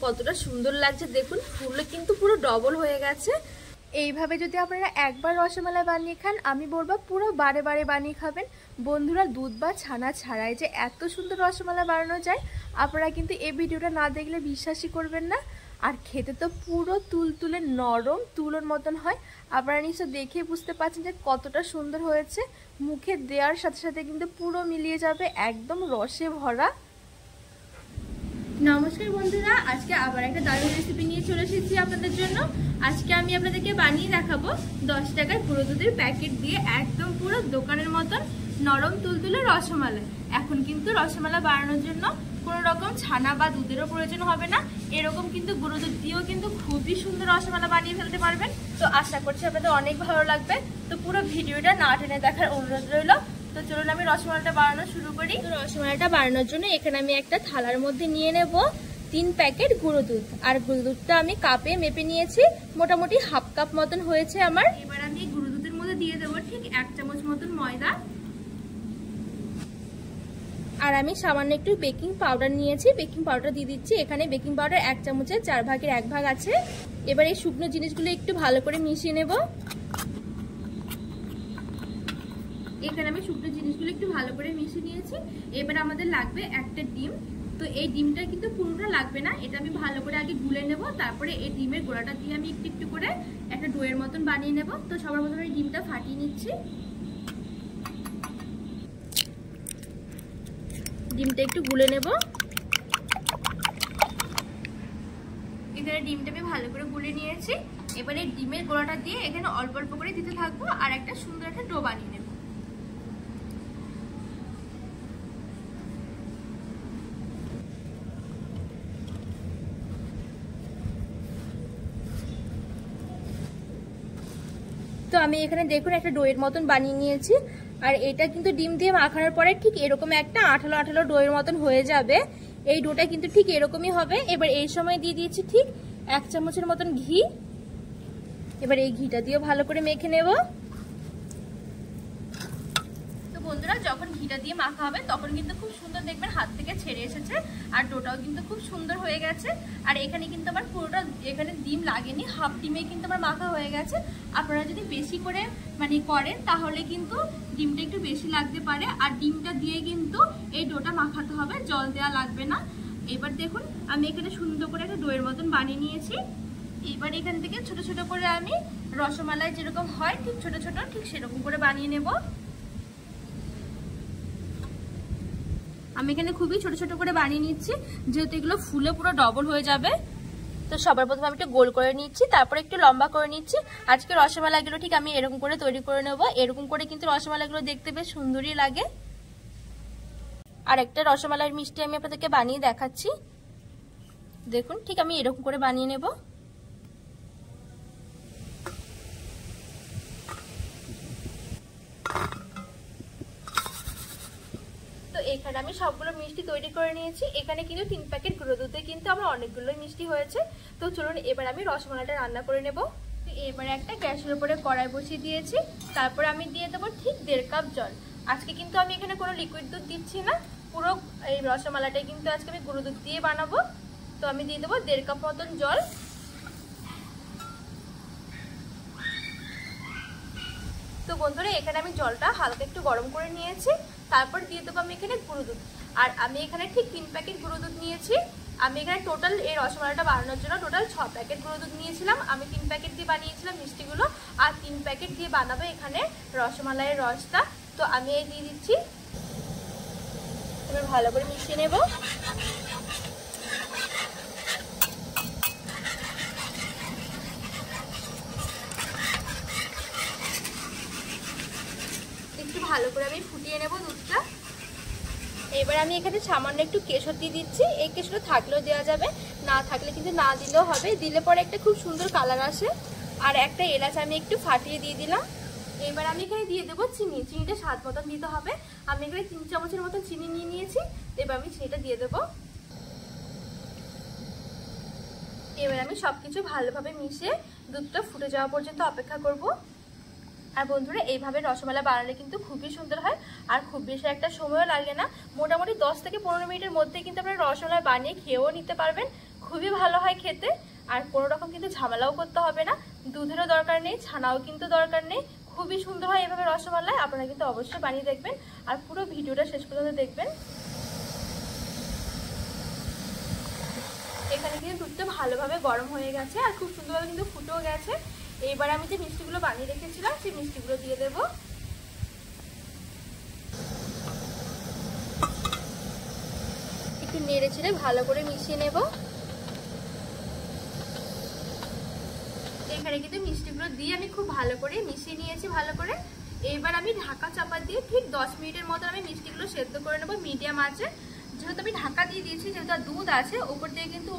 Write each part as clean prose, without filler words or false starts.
কতটা সুন্দর লাগছে দেখুন, ফুলটা কিন্তু পুরো ডবল হয়ে গেছে। এইভাবে যদি আপনারা একবার রসমালাই বানিয়ে খান, আমি বলবো পুরো বারে বারে বানিয়ে খাবেন। বন্ধুরা, দুধ বা ছানা ছাড়াই যে এত সুন্দর রসমালাই বানানো যায়, আপনারা কিন্তু এই ভিডিওটা না দেখলে বিশ্বাসই করবেন না। আর খেতে তো পুরো তুলতুলে নরম তুলোর মতন হয়। আপনারা নিশ্চয় দেখে বুঝতে পারছেন যে কতটা সুন্দর হয়েছে। মুখে দেওয়ার সাথে সাথে কিন্তু পুরো মিলিয়ে যাবে, একদম রসে ভরা। নমস্কার বন্ধুরা, আজকে আবার একটা দারুণ রেসিপি নিয়ে চলে এসেছি আপনাদের জন্য। আজকে আমি আপনাদেরকে বানিয়ে দেখাবো 10 টাকার গুঁড়ো দুধের প্যাকেট দিয়ে একদম পুরো দোকানের মতন নরম তুলতুলে রসমালাই। এখন কিন্তু রসমালাই বানানোর জন্য কোনো রকম ছানা বা দুধেরও প্রয়োজন হবে না, এরকম কিন্তু গুঁড়ো দুধ দিয়েও কিন্তু খুবই সুন্দর রসমালাই বানিয়ে ফেলতে পারবেন। তো আশা করছি আপনাদের অনেক ভালো লাগবে। তো পুরো ভিডিওটা না টেনে দেখার অনুরোধ রইল। তো চলুন আমি রসমালাইটা বানানো শুরু করি। তো রসমালাইটা বানানোর জন্য এখানে আমি একটা থালার মধ্যে নিয়ে নেব 3 প্যাকেট গুঁড়ো দুধ। আর গুঁড়ো দুধটা আমি কাপে মেপে নিয়েছি, মোটামুটি হাফ কাপ মতন হয়েছে আমার। এবার আমি গুঁড়ো দুধের মধ্যে দিয়ে দেবো ঠিক 1 চামচ মতন ময়দা। আর আমি সামান্য একটু বেকিং পাউডার নিয়েছি, বেকিং পাউডার দিয়ে দিচ্ছি। এখানে বেকিং পাউডার 1 চামচের 4 ভাগের 1 ভাগ আছে। এবার এই শুকনো জিনিসগুলো একটু ভালো করে মিশিয়ে নেব। এখানে আমি শুকনো জিনিসগুলো একটু ভালো করে মিশিয়ে নিয়েছি। এবার আমাদের লাগবে একটা ডিম। তো এই ডিমটা কিন্তু পুরোটা লাগবে না, এটা আমি ভালো করে আগে গুলে নেব, তারপরে এই ডিমের গোড়াটা দিয়ে আমি একটু একটু করে একটা ডোয়ের মতন বানিয়ে নেব। তো সবার প্রথমে আমি ডিমটা ফাটিয়ে নিচ্ছি। ডিমটা একটু গুলে নেব। এখানে ডিমটা আমি ভালো করে গুলে নিয়েছি। এবারে ডিমের গোড়াটা দিয়ে এখানে অল্প অল্প করে দিতে থাকবো আর একটা সুন্দর একটা ডো বানিয়ে নেব। তো আমি এখানে দেখুন একটা ডোয়ের মতন বানিয়ে নিয়েছি। আর এটা কিন্তু ডিম দিয়ে মাখানোর পরে ঠিক এরকম একটা আঠালো আঠালো ডোয়ের মতন হয়ে যাবে। এই ডোটা কিন্তু ঠিক এরকমই হবে। এবার এই সময় দিয়ে দিয়েছি ঠিক 1 চামচের মতন ঘি। এবার এই ঘিটা দিয়েও ভালো করে মেখে নেব। তো বন্ধুরা, যখন ঘিটা দিয়ে মাখা হবে তখন কিন্তু খুব সুন্দর দেখবেন হাত থেকে ছেড়ে এসেছে আর ডোটাও কিন্তু খুব সুন্দর হয়ে গেছে। আর এখানে কিন্তু আমার পুরোটা এখানে ডিম লাগেনি, হাফ ডিমে কিন্তু আমার মাখা হয়ে গেছে। আপনারা যদি বেশি করে করেন তাহলে কিন্তু ডিমটা একটু বেশি লাগতে পারে। আর ডিমটা দিয়ে কিন্তু এই ডোটা মাখাতে হবে, জল দেওয়া লাগবে না। এবার দেখুন আমি এখানে সুন্দর করে একটা ডোয়ের মতন বানিয়ে নিয়েছি। এবার এখান থেকে ছোট ছোট করে আমি রসমালাই যেরকম হয় ঠিক ছোট ছোট ঠিক সেরকম করে বানিয়ে নেব। আমি এখানে খুবই ছোট ছোট করে বানিয়ে নিচ্ছি, যেহেতু এগুলো ফুলে পুরো ডবল হয়ে যাবে। তো সবার প্রথমে আমি একটু গোল করে নিচ্ছি, তারপরে একটু লম্বা করে নিচ্ছি। আজকে রসমালাইগুলো ঠিক আমি এরকম করে তৈরি করে নেব। এরকম করে কিন্তু রসমালাইগুলো দেখতে বেশ সুন্দরই লাগে। আর একটা রসমালাইয়ের মিষ্টি আমি আপনাদেরকে বানিয়ে দেখাচ্ছি। দেখুন ঠিক আমি এরকম করে বানিয়ে নেব। তো এখানে আমি সবগুলো মিষ্টি তৈরি করে নিয়েছি। এখানে কিন্তু 3 প্যাকেট গুঁড়ো দুধে কিন্তু আমার অনেকগুলো মিষ্টি হয়েছে। তো চলুন এবার আমি রসমালাইটা রান্না করে নেব। এবারে একটা গ্যাসের উপরে কড়াই বসিয়ে দিয়েছি, তারপরে আমি দিয়ে দেবো ঠিক 1.5 কাপ জল। আজকে কিন্তু আমি এখানে কোনো লিকুইড দুধ দিচ্ছি না, পুরো এই রসমালাইটাই কিন্তু আজকে আমি গুঁড়ো দুধ দিয়ে বানাবো। তো আমি দিয়ে দেবো 1.5 কাপ মতন জল। তো বন্ধুরা, এখানে আমি জলটা হালকা একটু গরম করে নিয়েছি, তারপর দিয়ে দেবো আমি এখানে গুঁড়ো দুধ। আর আমি এখানে ঠিক 3 প্যাকেট গুঁড়ো দুধ নিয়েছি। আমি এখানে টোটাল এই রসমালাইটা বানানোর জন্য টোটাল 6 প্যাকেট গুঁড়ো দুধ নিয়েছিলাম। আমি 3 প্যাকেট দিয়ে বানিয়েছিলাম মিষ্টিগুলো, আর 3 প্যাকেট দিয়ে বানাবো এখানে রসমালাইয়ের রসটা। তো আমি এই দিয়ে দিচ্ছি। এবার ভালো করে মিশিয়ে নেব। একটু ভালো করে আমি ফুটিয়ে নেব দুধটা। এবার আমি এখানে সামান্য একটু কেশর দিয়ে দিচ্ছি। এই কেশর থাকলেও দেওয়া যাবে, না থাকলে কিন্তু না দিলেও হবে। দিলে পরে একটা খুব সুন্দর কালার আসে। আর একটা এলাচ আমি একটু ফাটিয়ে দিয়ে দিলাম। এবার আমি এখানে দিয়ে দেবো চিনি। চিনিটা স্বাদ মতন দিতে হবে। আমি এখানে 3 চামচের মতন চিনি নিয়ে নিয়েছি। এবার আমি চিনিটা দিয়ে দেবো। এবার আমি সবকিছু ভালোভাবে মিশিয়ে দুধটা ফুটে যাওয়া পর্যন্ত অপেক্ষা করব। আর বন্ধুরা, এইভাবে রসমালাই বানালে কিন্তু খুবই সুন্দর হয় আর খুব বেশি একটা সময়ও লাগে না। মোটামুটি 10 থেকে 15 মিনিটের মধ্যে কিন্তু আপনারা রসমালাই বানিয়ে খেয়েও নিতে পারবেন। খুবই ভালো হয় খেতে। আর কোনো রকম কিন্তু ঝামেলাও করতে হবে না, দুধেরও দরকার নেই, ছানাও কিন্তু দরকার নেই, খুবই সুন্দর হয় এভাবে রসমালাই। আপনারা কিন্তু অবশ্যই বানিয়ে দেখবেন আর পুরো ভিডিওটা শেষ পর্যন্ত দেখবেন। এখানে কিন্তু দুধটা ভালোভাবে গরম হয়ে গেছে আর খুব সুন্দরভাবে কিন্তু ফুটেও গেছে। এইবার আমি যে মিষ্টিগুলো বানিয়ে রেখেছিলাম সেই মিষ্টিগুলো দিয়ে দেবো। একটু নেড়ে চেড়ে ভালো করে মিশিয়ে নেব। এখানে কিন্তু মিষ্টিগুলো দিয়ে আমি খুব ভালো করে মিশিয়ে নিয়েছি ভালো করে। এইবার আমি ঢাকা চাপা দিয়ে ঠিক 10 মিনিটের মতো আমি মিষ্টিগুলো সেদ্ধ করে নেব মিডিয়াম আঁচে। যেহেতু আমি ঢাকা দিয়ে দিয়েছি, যেহেতু দুধ আছে উপর থেকে কিন্তু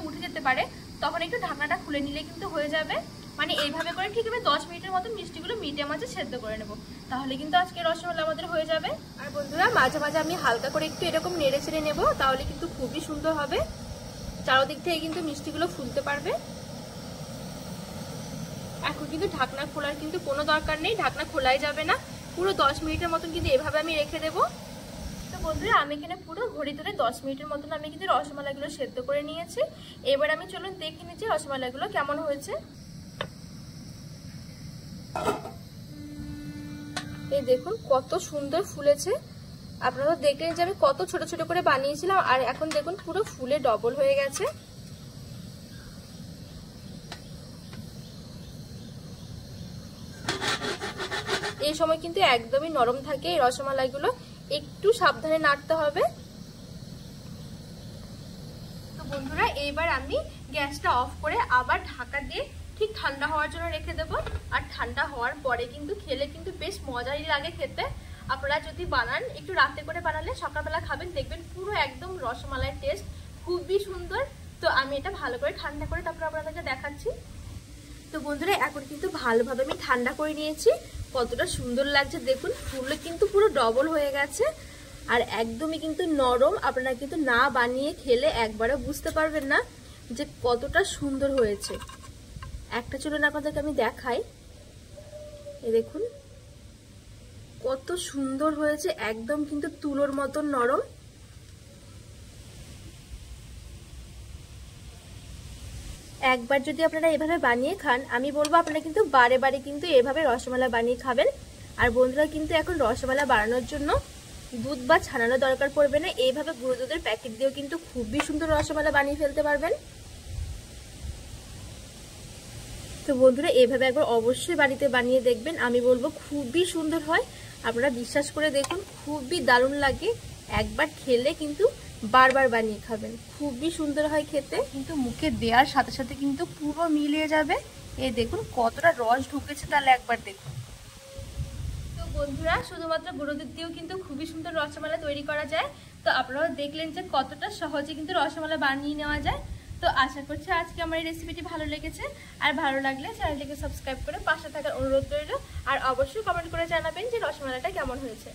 উঠে যেতে পারে, তখন একটু ঢাকনাটা খুলে নিলে কিন্তু হয়ে যাবে। মানে এইভাবে করে ঠিক আমি 10 মিনিটের মতো মিষ্টিগুলো মিডিয়াম আঁচে সেদ্ধ করে নেব, তাহলে কিন্তু আজকে রসমালাই আমাদের হয়ে যাবে। আর বন্ধুরা মাঝে মাঝে আমি হালকা করে একটু এরকম নেড়ে ছেড়ে নেব, তাহলে কিন্তু খুবই সুন্দর হবে, চারদিক থেকে কিন্তু মিষ্টিগুলো ফুলতে পারবে। এখন কিন্তু ঢাকনা খোলার কিন্তু কোনো দরকার নেই, ঢাকনা খোলাই যাবে না, পুরো 10 মিনিটের মতন কিন্তু এভাবে আমি রেখে দেবো। তো বন্ধুরা আমি এখানে পুরো ঘড়ি ধরে 10 মিনিটের মতন আমি কিন্তু রসমালাইগুলো সেদ্ধ করে নিয়েছি। এবার আমি চলুন দেখে নিচ্ছি রসমালাইগুলো কেমন হয়েছে। এই দেখুন কত সুন্দর ফুলেছে, আপনারা দেখলেন যে আমি কত ছোট ছোট করে বানিয়েছিলাম, আর এখন দেখুন পুরো ফুলে ডবল হয়ে গেছে। এই সময় কিন্তু একদমই নরম থাকে এই রসমালাইগুলো, একটু সাবধানে নাড়তে হবে। তো বন্ধুরা এইবার আমি গ্যাসটা অফ করে আবার ঢাকা দিয়ে ঠিক ঠান্ডা হওয়ার জন্য রেখে দেবো। আর ঠান্ডা হওয়ার পরে কিন্তু খেলে কিন্তু বেশ মজাই লাগে খেতে। আপনারা যদি বানান একটু রাতে করে বানালে সকালবেলা খাবেন, দেখবেন পুরো একদম রসমালাইয়ের টেস্ট খুবই সুন্দর। তো আমি এটা ভালো করে ঠান্ডা করে তারপর আপনাদেরকে দেখাচ্ছি। তো বন্ধুরা এখন কিন্তু ভালোভাবে আমি ঠান্ডা করে নিয়েছি, কতটা সুন্দর লাগছে দেখুন, ফুলগুলো কিন্তু পুরো ডবল হয়ে গেছে আর একদমই কিন্তু নরম। আপনারা কিন্তু না বানিয়ে খেলে একবারও বুঝতে পারবেন না যে কতটা সুন্দর হয়েছে। একটা চলুন আপনাদেরকে আমি দেখাই, এই দেখুন কত সুন্দর হয়েছে, একদম কিন্তু তুলোর মতন নরম। একবার যদি আপনারা এভাবে বানিয়ে খান, আমি বলবো আপনারা কিন্তু বারে বারে কিন্তু এভাবে রসমালাই বানিয়ে খাবেন। আর বন্ধুরা কিন্তু এখন রসমালাই বানানোর জন্য দুধ বা ছানানো দরকার পড়বে না, এইভাবে গুঁড়ো দুধের প্যাকেট দিয়েও কিন্তু খুবই সুন্দর রসমালাই বানিয়ে ফেলতে পারবেন। তো বন্ধুরা এইভাবে একবার অবশ্যই বাড়িতে বানিয়ে দেখবেন, আমি বলবো খুবই সুন্দর হয়। আপনারা বিশ্বাস করে দেখুন, খুবই দারুণ লাগে, একবার খেলে কিন্তু বারবার বানিয়ে খাবেন, খুবই সুন্দর হয় খেতে। কিন্তু মুখে দেওয়ার সাথে সাথে কিন্তু পুরো মিলিয়ে যাবে। এই দেখুন কতটা রস ঢুকেছে, তাহলে একবার দেখুন। তো বন্ধুরা শুধুমাত্র গুঁড়ো দুধ দিয়েও কিন্তু খুবই সুন্দর রসমালাই তৈরি করা যায়। তো আপনারা দেখলেন যে কতটা সহজে কিন্তু রসমালাই বানিয়ে নেওয়া যায়। তো আশা করছি আজকে আমার এই রেসিপিটি ভালো লেগেছে, আর ভালো লাগলে চ্যানেলটিকে সাবস্ক্রাইব করে পাশে থাকার অনুরোধ রইল। আর অবশ্যই কমেন্ট করে জানাবেন যে রসমালাইটা কেমন হয়েছে।